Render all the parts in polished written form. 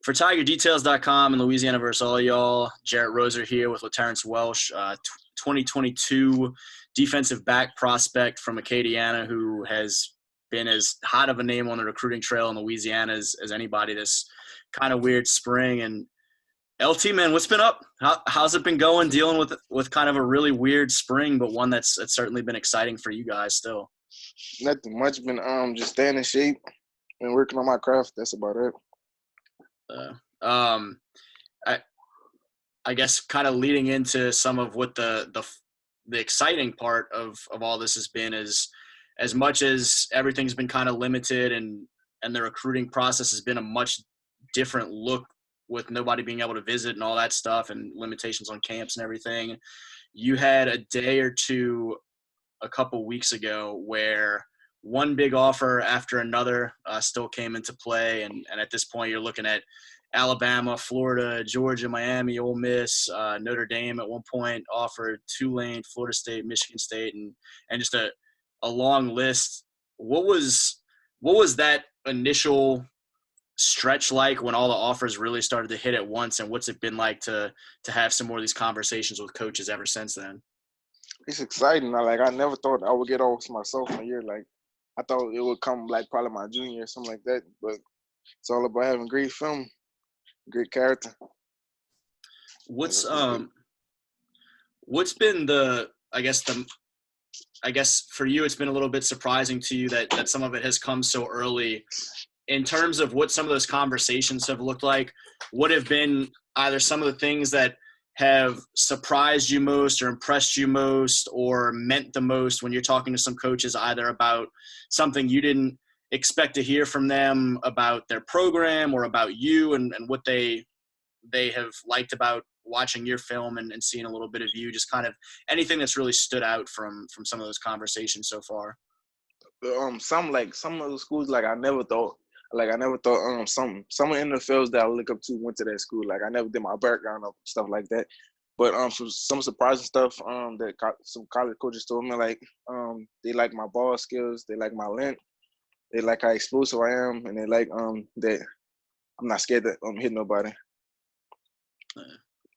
For TigerDetails.com and Louisiana versus all y'all, Jarrett Roser here with Laterrance Welch, 2022 defensive back prospect from Acadiana, who has been as hot of a name on the recruiting trail in Louisiana as anybody this kind of weird spring. And LT, man, what's been up? How's it been going dealing with kind of a really weird spring, but one that's certainly been exciting for you guys still? Nothing much. Been just staying in shape and working on my craft. That's about it. I guess kind of leading into some of what the exciting part of all this has been is, as much as everything's been kind of limited and the recruiting process has been a much different look with nobody being able to visit and all that stuff and limitations on camps and everything. You had a day or two a couple weeks ago where one big offer after another still came into play. And at this point, you're looking at Alabama, Florida, Georgia, Miami, Ole Miss, Notre Dame at one point offered, Tulane, Florida State, Michigan State, and just a long list. What was that initial stretch like when all the offers really started to hit at once, and what's it been like to have some more of these conversations with coaches ever since then? It's exciting. I never thought I would get off my sophomore year. I thought it would come probably my junior year, something like that. But it's all about having great film, great character. What's been I guess for you it's been a little bit surprising to you that some of it has come so early. In terms of what some of those conversations have looked like, what have been either some of the things that have surprised you most or impressed you most or meant the most when you're talking to some coaches, either about something you didn't expect to hear from them about their program or about you and what they have liked about watching your film and seeing a little bit of you, just kind of anything that's really stood out from some of those conversations so far? Some of those schools, I never thought some NFLs that I look up to went to that school. I never did my background of stuff like that. But some surprising stuff that some college coaches told me, they like my ball skills, they like my length, they like how explosive I am, and they like that I'm not scared to hit nobody.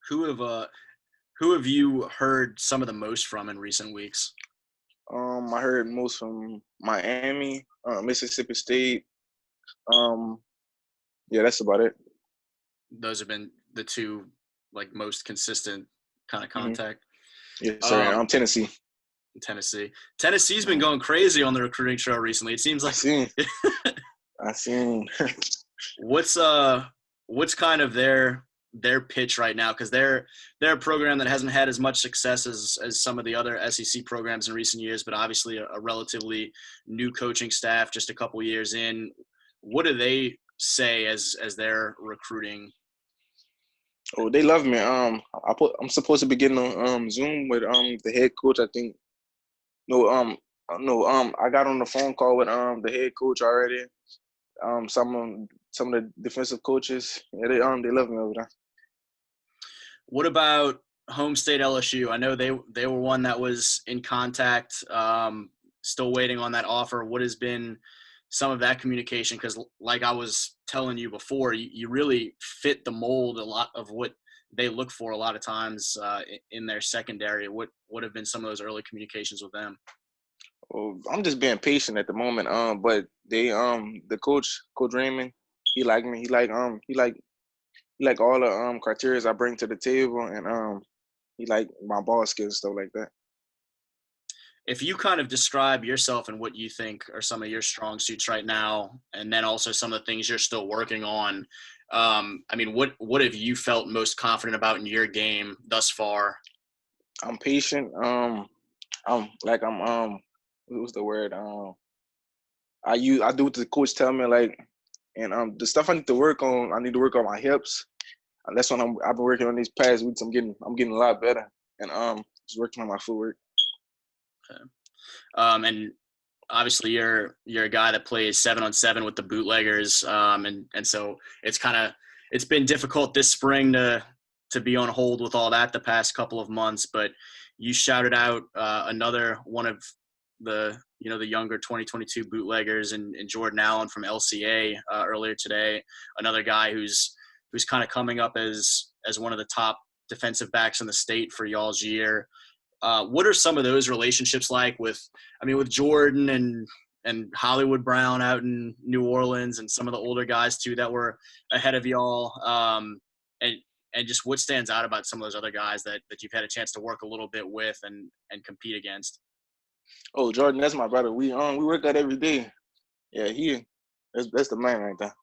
Who have you heard some of the most from in recent weeks? I heard most from Miami, Mississippi State. Yeah, that's about it. Those have been the two most consistent kind of contact. Mm-hmm. Yes, sir. Tennessee's been going crazy on the recruiting trail recently. It seems like I seen. What's kind of their pitch right now? Because they're a program that hasn't had as much success as some of the other SEC programs in recent years, but obviously a relatively new coaching staff, just a couple years in. What do they say as they're recruiting? Oh, they love me. I'm supposed to be getting on Zoom with the head coach. I think. I got on the phone call with the head coach already. Some of the defensive coaches. Yeah, they love me over there. What about home state LSU? I know they were one that was in contact, still waiting on that offer. What has been some of that communication? Because like I was telling you before, you really fit the mold a lot of what they look for a lot of times in their secondary. What have been some of those early communications with them? Well, I'm just being patient at the moment. But they the coach Raymond, he liked me. He like all the criteria I bring to the table, and he like my ball skills and stuff like that. If you kind of describe yourself and what you think are some of your strong suits right now, and then also some of the things you're still working on, what have you felt most confident about in your game thus far? I'm patient. What was the word? I do what the coach tell me, and the stuff I need to work on. I need to work on my hips. That's what I've been working on these past weeks. I'm getting a lot better, and just working on my footwork. Okay. And obviously you're a guy that plays 7-on-7 with the bootleggers, and so it's been difficult this spring to be on hold with all that the past couple of months. But you shouted out another one of the younger 2022 bootleggers and Jordan Allen from LCA earlier today, another guy who's who's kind of coming up as one of the top defensive backs in the state for y'all's year. What are some of those relationships like with Jordan and Hollywood Brown out in New Orleans and some of the older guys too that were ahead of y'all? And just what stands out about some of those other guys that you've had a chance to work a little bit with and compete against? Oh, Jordan, that's my brother. We work out every day. Yeah, that's the man right there.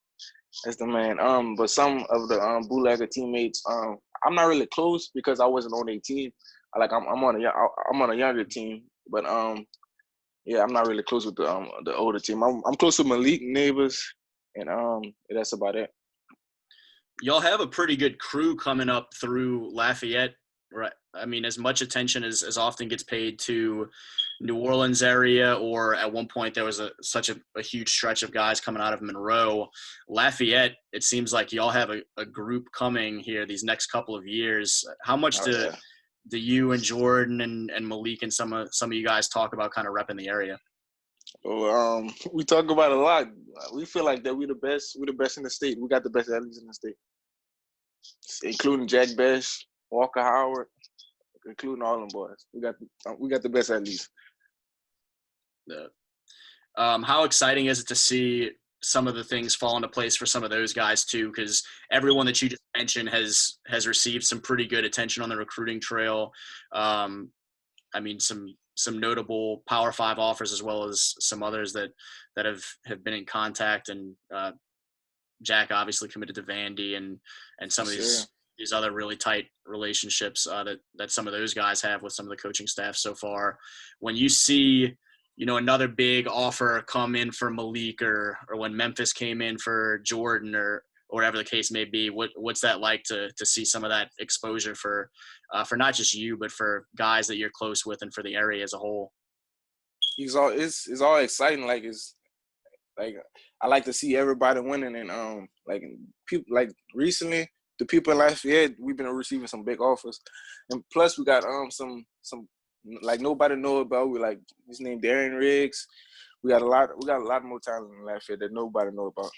That's the man. But some of the bootlegger teammates, I'm not really close because I wasn't on their team. I'm on a younger team, but yeah, I'm not really close with the older team. I'm close with Malik, neighbors, and that's about it. Y'all have a pretty good crew coming up through Lafayette, right? I mean, as much attention as often gets paid to New Orleans area, or at one point there was such a huge stretch of guys coming out of Monroe. Lafayette, it seems like y'all have a group coming here these next couple of years. How much do you and Jordan and Malik and some of you guys talk about kind of repping the area? Well, we talk about it a lot. We feel like that we're the best. We're the best in the state. We got the best athletes in the state, including Jack Besh, Walker Howard, including all them boys. We got the best athletes. How exciting is it to see some of the things fall into place for some of those guys too? Because everyone that you just mentioned has received some pretty good attention on the recruiting trail. I mean, some notable Power 5 offers as well as some others that have been in contact. And Jack obviously committed to Vandy and some of these other really tight relationships that some of those guys have with some of the coaching staff so far. When you see, another big offer come in for Malik or when Memphis came in for Jordan or whatever the case may be, what's that like to see some of that exposure for not just you, but for guys that you're close with and for the area as a whole? It's all exciting. I like to see everybody winning, and people recently the people in Lafayette, we've been receiving some big offers, and plus we got some nobody know about. We his name Darian Riggs. We got a lot more talent in Lafayette that nobody know about.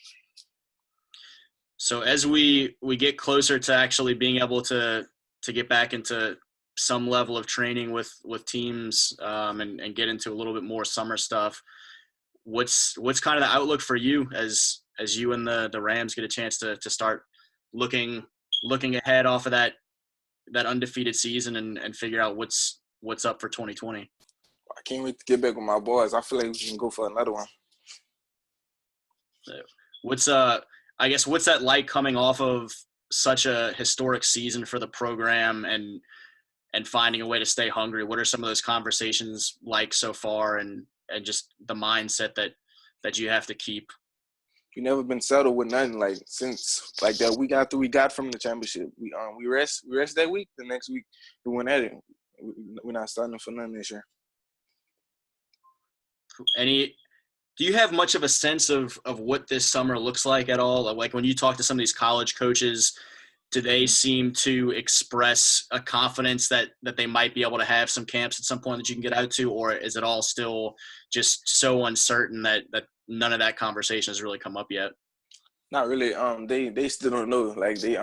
So as we get closer to actually being able to get back into some level of training with teams and get into a little bit more summer stuff, what's kind of the outlook for you as you and the Rams get a chance to start looking ahead off of that undefeated season and figure out what's up for 2020? I can't wait to get back with my boys. I feel like we can go for another one. What's that like coming off of such a historic season for the program and finding a way to stay hungry? What are some of those conversations like so far and just the mindset that you have to keep? We never been settled with nothing since that week after we got from the championship. We rest that week. The next week we went at it. We're not starting for nothing this year. Do you have much of a sense of what this summer looks like at all? Like when you talk to some of these college coaches, do they seem to express a confidence that they might be able to have some camps at some point that you can get out to, or is it all still just so uncertain that none of that conversation has really come up yet? Not really. They still don't know. They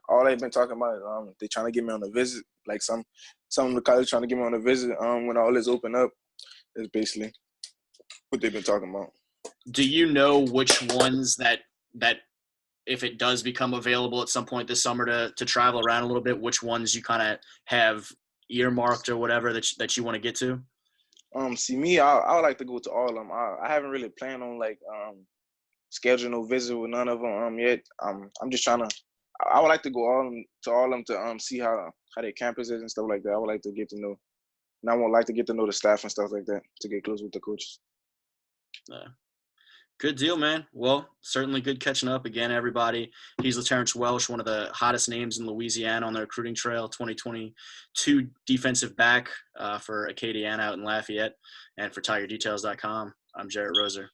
all they've been talking about is they trying to get me on a visit. Some of the college trying to get me on a visit when all this open up. Is basically what they've been talking about. Do you know which ones that if it does become available at some point this summer to travel around a little bit, which ones you kind of have earmarked or whatever that you want to get to? See me, I would like to go to all of them. I haven't really planned on scheduling no visit with none of them yet. I'm just trying to. I would like to go to all of them to see how their campus is and stuff like that. I would like to get to know, and I would like to get to know the staff and stuff like that to get close with the coaches. Good deal, man. Well, certainly good catching up again, everybody. He's Laterrance Welch, one of the hottest names in Louisiana on the recruiting trail, 2022 defensive back for Acadiana out in Lafayette. And for TigerDetails.com, I'm Jarrett Roser.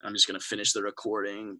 I'm just going to finish the recording.